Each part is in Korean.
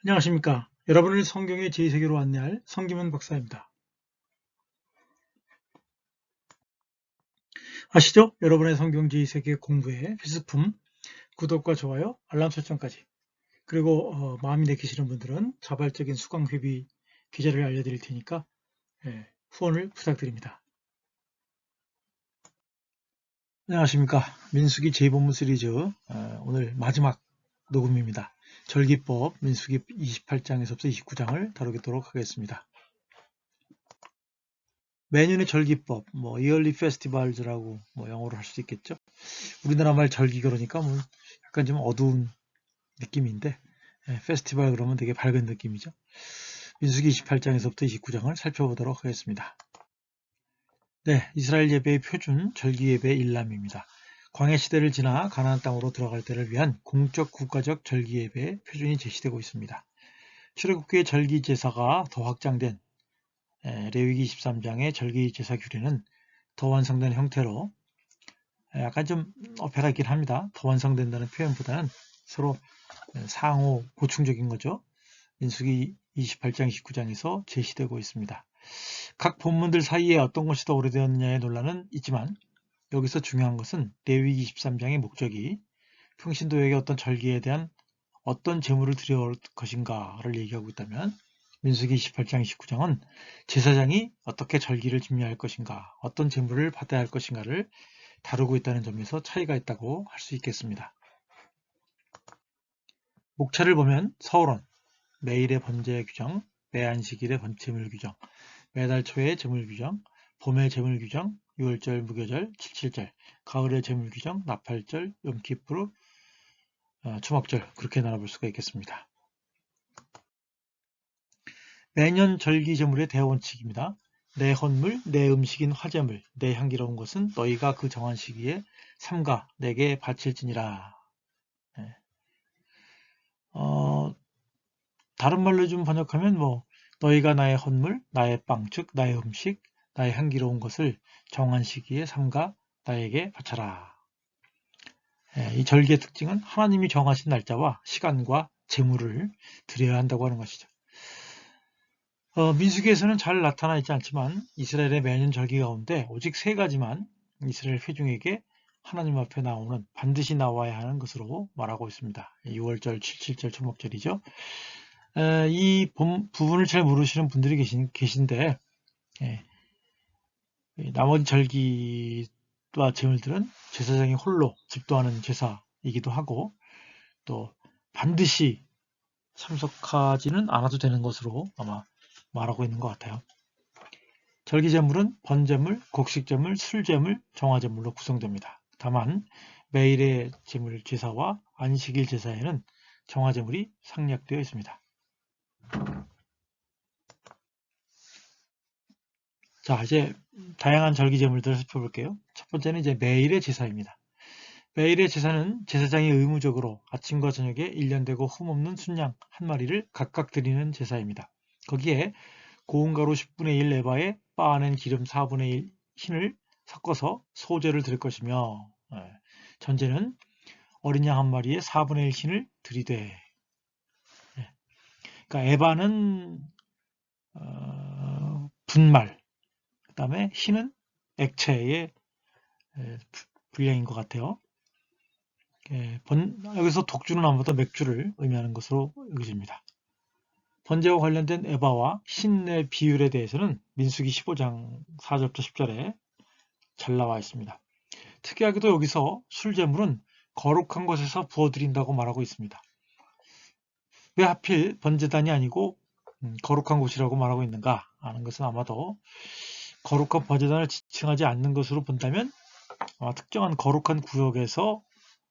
안녕하십니까. 여러분을 성경의 제2세계로 안내할 성김은 박사입니다. 아시죠? 여러분의 성경 제2세계 공부의 필수품 구독과 좋아요, 알람 설정까지. 그리고 마음이 내키시는 분들은 자발적인 수강회비 계좌를 알려드릴 테니까 후원을 부탁드립니다. 안녕하십니까. 민수기 제2본문 시리즈 오늘 마지막 녹음입니다. 절기법 민수기 28장에서부터 29장을 다루도록 하겠습니다. 매년의 절기법, 이얼리 페스티벌즈라고 영어로 할 수도 있겠죠. 우리나라 말 절기 그러니까 약간 좀 어두운 느낌인데 페스티벌 그러면 되게 밝은 느낌이죠. 민수기 28장에서부터 29장을 살펴보도록 하겠습니다. 네, 이스라엘 예배의 표준 절기 예배 일람입니다. 광야 시대를 지나 가나안 땅으로 들어갈 때를 위한 공적 국가적 절기 예배의 표준이 제시되고 있습니다. 출애굽기의 절기 제사가 더 확장된 레위기 23장의 절기 제사 규례는 더 완성된 형태로 약간 좀 어폐가 있긴 합니다. 더 완성된다는 표현보다는 서로 상호 보충적인 거죠. 민수기 28장, 29장에서 제시되고 있습니다. 각 본문들 사이에 어떤 것이 더 오래되었느냐의 논란은 있지만 여기서 중요한 것은 레위기 23장의 목적이 평신도에게 어떤 절기에 대한 어떤 제물을 드려올 것인가를 얘기하고 있다면 민수기 28장, 29장은 제사장이 어떻게 절기를 준비할 것인가, 어떤 제물을 받아야 할 것인가를 다루고 있다는 점에서 차이가 있다고 할 수 있겠습니다. 목차를 보면 서울원, 매일의 번제 규정, 매안식일의 제물 규정, 매달 초의 제물 규정, 봄의 제물 규정, 6월절, 무교절, 77절, 가을의 제물 규정, 나팔절, 염키푸르, 추목절 그렇게 나눠볼 수가 있겠습니다. 매년 절기 제물의 대원칙입니다. 내 헌물, 내 음식인 화제물, 내 향기로운 것은 너희가 그 정한 시기에 삼가 내게 바칠지니라. 다른 말로 좀 번역하면 너희가 나의 헌물, 나의 빵, 즉 나의 음식, 나의 향기로운 것을 정한 시기에 삼가 나에게 바쳐라. 이 절기의 특징은 하나님이 정하신 날짜와 시간과 제물을 드려야 한다고 하는 것이죠. 민수기에서는 잘 나타나 있지 않지만 이스라엘의 매년 절기 가운데 오직 3가지만 이스라엘 회중에게 하나님 앞에 나오는 반드시 나와야 하는 것으로 말하고 있습니다. 6월절, 77절, 초목절이죠. 이 부분을 잘 모르시는 분들이 계신데 나머지 절기와 제물들은 제사장이 홀로 집도하는 제사이기도 하고 또 반드시 참석하지는 않아도 되는 것으로 아마 말하고 있는 것 같아요. 절기제물은 번제물, 곡식제물, 술제물, 정화제물로 구성됩니다. 다만 매일의 제물 제사와 안식일 제사에는 정화제물이 상략되어 있습니다. 자, 이제 다양한 절기제물들을 살펴볼게요. 첫 번째는 이제 매일의 제사입니다. 매일의 제사는 제사장이 의무적으로 아침과 저녁에 1년되고 흠없는 순양 한 마리를 각각 드리는 제사입니다. 거기에 고운 가루 10분의 1 에바에 빻아낸 기름 4분의 1 흰을 섞어서 소제를 드릴 것이며 전제는 어린 양 한 마리에 4분의 1 흰을 드리되 그러니까 에바는 분말 그 다음에 흰은 액체의 분량인 것 같아요. 여기서 독주는 아무래도 맥주를 의미하는 것으로 여겨집니다. 번제와 관련된 에바와 흰의 비율에 대해서는 민수기 15장 4절부터 10절에 잘 나와 있습니다. 특이하게도 여기서 술제물은 거룩한 곳에서 부어드린다고 말하고 있습니다. 왜 하필 번제단이 아니고 거룩한 곳이라고 말하고 있는가 하는 것은 아마도 거룩한 번제단을 지칭하지 않는 것으로 본다면 특정한 거룩한 구역에서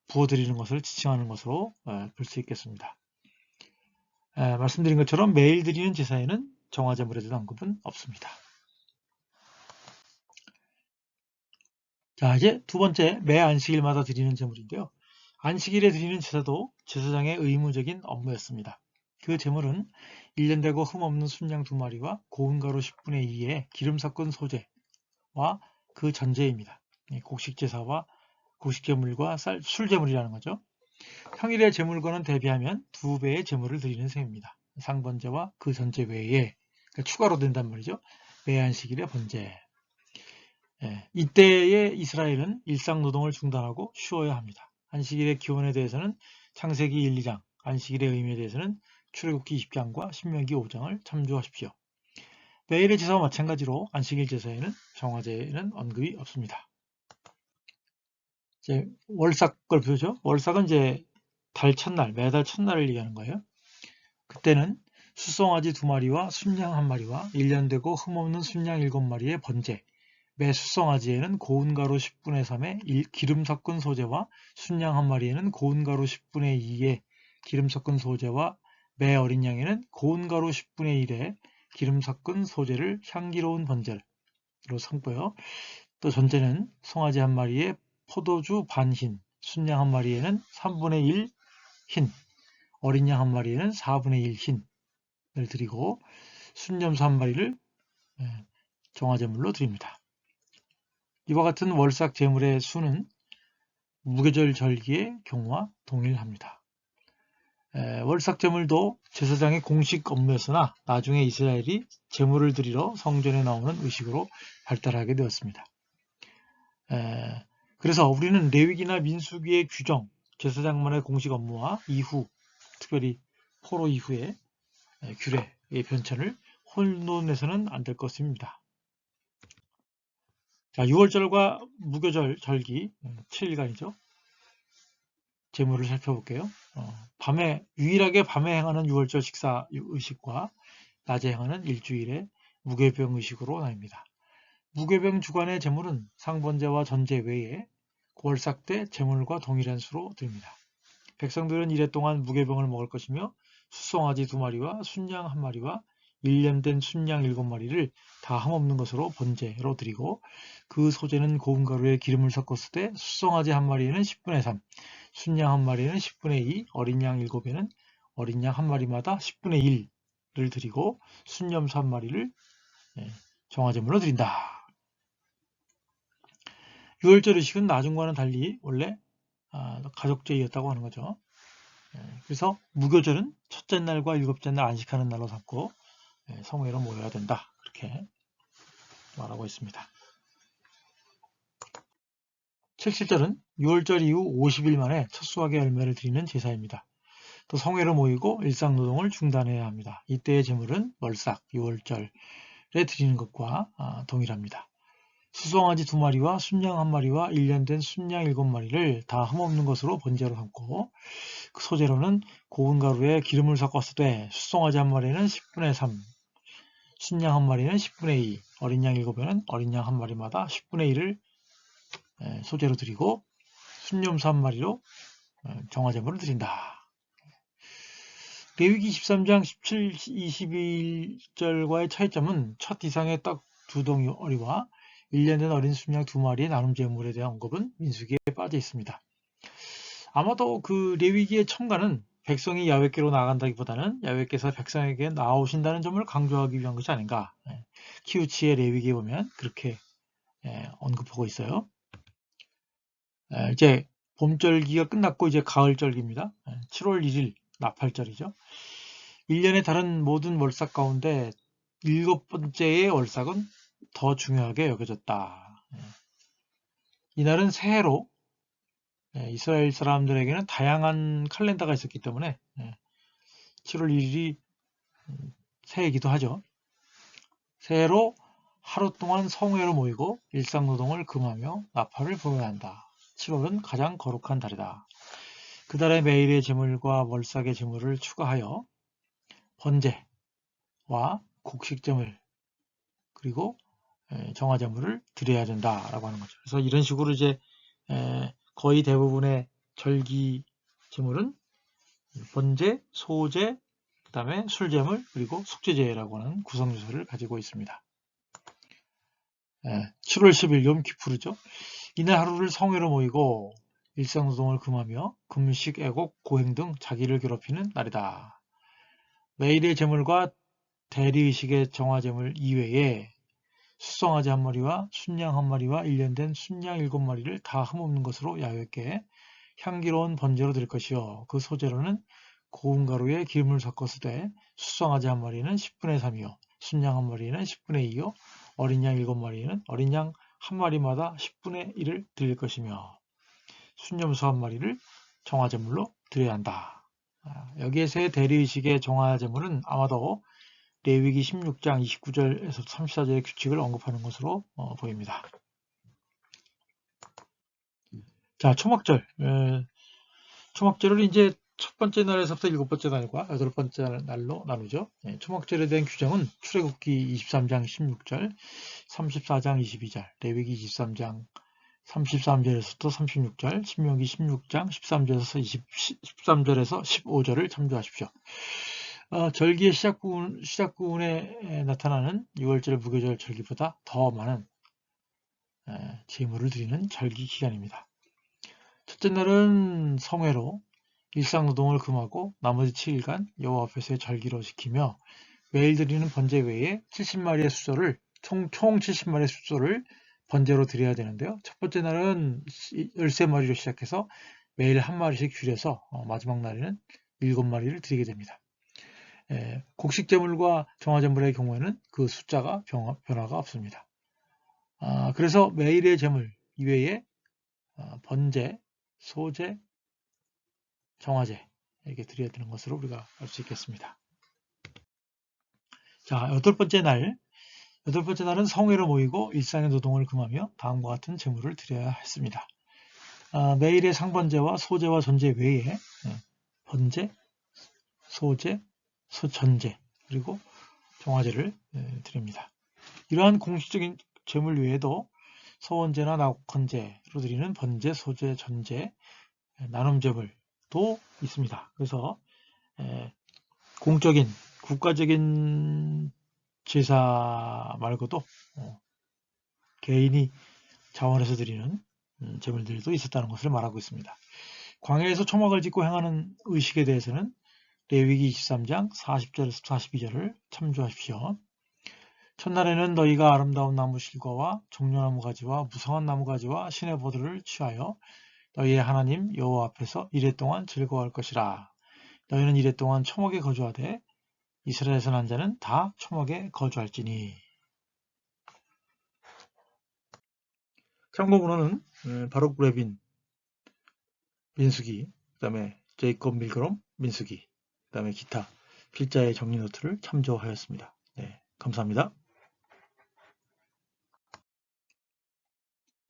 부어드리는 것을 지칭하는 것으로 볼 수 있겠습니다. 말씀드린 것처럼 매일 드리는 제사에는 정화제물에 대한 언급은 없습니다. 자, 이제 두 번째, 매 안식일마다 드리는 제물인데요. 안식일에 드리는 제사도 제사장의 의무적인 업무였습니다. 그 제물은 1년 되고 흠없는 순양 2마리와 고운 가루 10분의 2의 기름 섞은 소제와 그 전제입니다. 곡식제사와 곡식제물과 술제물이라는 거죠. 평일의 제물과는 대비하면 2배의 제물을 드리는 셈입니다. 상번제와 그 전제 외에 그러니까 추가로 된단 말이죠. 매 안식일의 번제. 이때에 이스라엘은 일상노동을 중단하고 쉬어야 합니다. 안식일의 기원에 대해서는 창세기 1, 2장, 안식일의 의미에 대해서는 출애굽기 20장과 신명기 5장을 참조하십시오. 매일의 제사와 마찬가지로 안식일 제사에는 정화제에는 언급이 없습니다. 이제 월삭 걸 보죠. 월삭은 이제 달 첫날, 매달 첫날을 얘기하는 거예요. 그때는 수송아지 2마리와 순양 1마리와 1년 되고 흠없는 순양 7마리의 번제, 매 수송아지에는 고운 가루 10분의 3의 기름 섞은 소재와 순양 1마리에는 고운 가루 10분의 2의 기름 섞은 소재와 매 어린 양에는 고운 가루 10분의 1의 기름 섞은 소재를 향기로운 번제로 삼고요. 또 전제는 송아지 1마리에 포도주 반흰, 순양 1마리에는 3분의 1 흰, 어린 양 1마리에는 4분의 1 흰을 드리고 순염소 1마리를 정화제물로 드립니다. 이와 같은 월삭 제물의 수는 무교절 절기의 경우와 동일합니다. 월삭 제물도 제사장의 공식 업무였으나 나중에 이스라엘이 제물을 드리러 성전에 나오는 의식으로 발달하게 되었습니다. 그래서 우리는 레위기나 민수기의 규정, 제사장만의 공식 업무와 이후, 특별히 포로 이후의 규례의 변천을 혼돈해서는 안 될 것입니다. 자, 6월절과 무교절 절기 7일간이죠. 제물을 살펴볼게요. 유일하게 밤에 행하는 6월절 식사 의식과 낮에 행하는 일주일의 무교병 의식으로 나뉩니다. 무교병 주간의 제물은 상번제와 전제 외에 월삭 때 제물과 동일한 수로 드립니다. 백성들은 이래 동안 무교병을 먹을 것이며 수송아지 2마리와 순양 1마리와 1년 된 순양 7마리를 다 함없는 것으로 번제로 드리고 그 소재는 고운 가루에 기름을 섞었을 때 수송아지 1마리에는 10분의 3, 순양 1마리에는 10분의 2, 어린 양 7에는 어린 양 1마리마다 10분의 1을 드리고 순염소 1마리를 정화제물로 드린다. 6월절 의식은 나중과는 달리 원래 가족제였다고 하는 거죠. 그래서 무교절은 첫째 날과 일곱째 날 안식하는 날로 삼고 성회로 모여야 된다. 그렇게 말하고 있습니다. 7.7절은 6월절 이후 50일 만에 첫 수확의 열매를 드리는 제사입니다. 또 성회로 모이고 일상노동을 중단해야 합니다. 이때의 제물은 월삭 6월절에 드리는 것과 동일합니다. 수송아지 2마리와 순양 1마리와 1년 된 순양 7마리를 다 흠없는 것으로 번제로 삼고 그 소재로는 고운 가루에 기름을 섞었을 때 수송아지 1마리는 10분의 3, 순양 1마리는 10분의 2, 어린 양 7에는 어린 양 1마리마다 10분의 1을 소재로 드리고 순염소 1마리로 정화제물을 드린다. 레위기 13장 17, 21절과의 차이점은 첫 이상의 떡 2덩어리와 1년 된 어린 순양 2마리의 나눔 제물에 대한 언급은 민수기에 빠져 있습니다. 아마도 그 레위기의 첨가는 백성이 야훼께로 나아간다기보다는 야훼께서 백성에게 나오신다는 점을 강조하기 위한 것이 아닌가. 키우치의 레위기에 보면 그렇게 언급하고 있어요. 이제 봄절기가 끝났고 이제 가을절기입니다. 7월 1일 나팔절이죠. 1년의 다른 모든 월삭 가운데 7번째의 월삭은 더 중요하게 여겨졌다. 이날은 새해로 이스라엘 사람들에게는 다양한 칼렌더가 있었기 때문에 7월 1일이 새해이기도 하죠. 새해로 하루 동안 성회로 모이고 일상노동을 금하며 나팔을 불어야 한다. 7월은 가장 거룩한 달이다. 그 달에 매일의 제물과 월삭의 제물을 추가하여 번제와 곡식제물 그리고 정화제물을 드려야 된다라고 하는 거죠. 그래서 이런 식으로 이제 거의 대부분의 절기 제물은 번제, 소제, 그 다음에 술제물 그리고 숙제제라고 하는 구성요소를 가지고 있습니다. 7월 10일 욤키푸르죠. 이날 하루를 성회로 모이고 일상노동을 금하며 금식, 애곡, 고행 등 자기를 괴롭히는 날이다. 매일의 제물과 대리의식의 정화제물 이외에 수송아지 1마리와 순양 1마리와 1년 된 순양 7마리를 다 흠없는 것으로 야훼께 향기로운 번제로 드릴 것이요 그 소재로는 고운 가루에 기름을 섞어 쓰되 수송아지 한 마리는 10분의 3이요 순양 한 마리는 10분의 2요 어린 양 7마리는 어린 양 한 마리마다 10분의 1을 드릴 것이며 순염소 한 마리를 정화제물로 드려야 한다. 여기에서의 대리의식의 정화제물은 아마도 레위기 16장 29절에서 34절의 규칙을 언급하는 것으로 보입니다. 자, 초막절. 초막절을 이제 첫 번째 날에서부터 일곱 번째 날과 여덟 번째 날로 나누죠. 초막절에 대한 규정은 출애굽기 23장 16절, 34장 22절, 레위기 23장 33절에서부터 36절, 신명기 16장 13절에서 15절을 참조하십시오. 절기의 시작 부분에 나타나는 6월절 무교절 절기보다 더 많은 제물을 드리는 절기 기간입니다. 첫째 날은 성회로 일상노동을 금하고 나머지 7일간 여호와 앞에서의 절기로 지키며 매일 드리는 번제 외에 70마리의 숫소를 총 70마리의 숫소를 번제로 드려야 되는데요. 첫 번째 날은 13마리로 시작해서 매일 한 마리씩 줄여서 마지막 날에는 7마리를 드리게 됩니다. 곡식제물과 정화제물의 경우에는 그 숫자가 변화가 없습니다. 그래서 매일의 제물 이외에 번제, 소제, 정화제 이렇게 드려야 되는 것으로 우리가 알 수 있겠습니다. 자, 여덟 번째 날은 성회로 모이고 일상의 노동을 금하며 다음과 같은 제물을 드려야 했습니다. 매일의 상번제와 소제와 전제 외에 번제, 소제, 소전제 그리고 정화제를 드립니다. 이러한 공식적인 제물 외에도 서원제나 낙헌제로 드리는 번제, 소제, 전제, 나눔제물도 있습니다. 그래서 공적인 국가적인 제사 말고도 개인이 자원해서 드리는 제물들도 있었다는 것을 말하고 있습니다. 광야에서 초막을 짓고 행하는 의식에 대해서는 레위기 23장 40절에서 42절을 참조하십시오. 첫날에는 너희가 아름다운 나무 실과와 종려나무 가지와 무성한 나무 가지와 시내보드를 취하여 너희의 하나님 여호와 앞에서 이레 동안 즐거워할 것이라. 너희는 이레 동안 초막에 거주하되 이스라엘에서 난 자는 다 초막에 거주할지니. 참고문헌은 바룩 레빈 민수기, 그 다음에 제이콥 밀그롬 민수기, 그 다음에 기타 필자의 정리 노트를 참조하였습니다. 네, 감사합니다.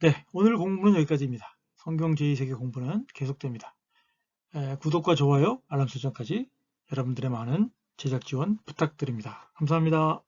네, 오늘 공부는 여기까지입니다. 성경 제2세계 공부는 계속됩니다. 구독과 좋아요, 알람 설정까지 여러분들의 많은 제작 지원 부탁드립니다. 감사합니다.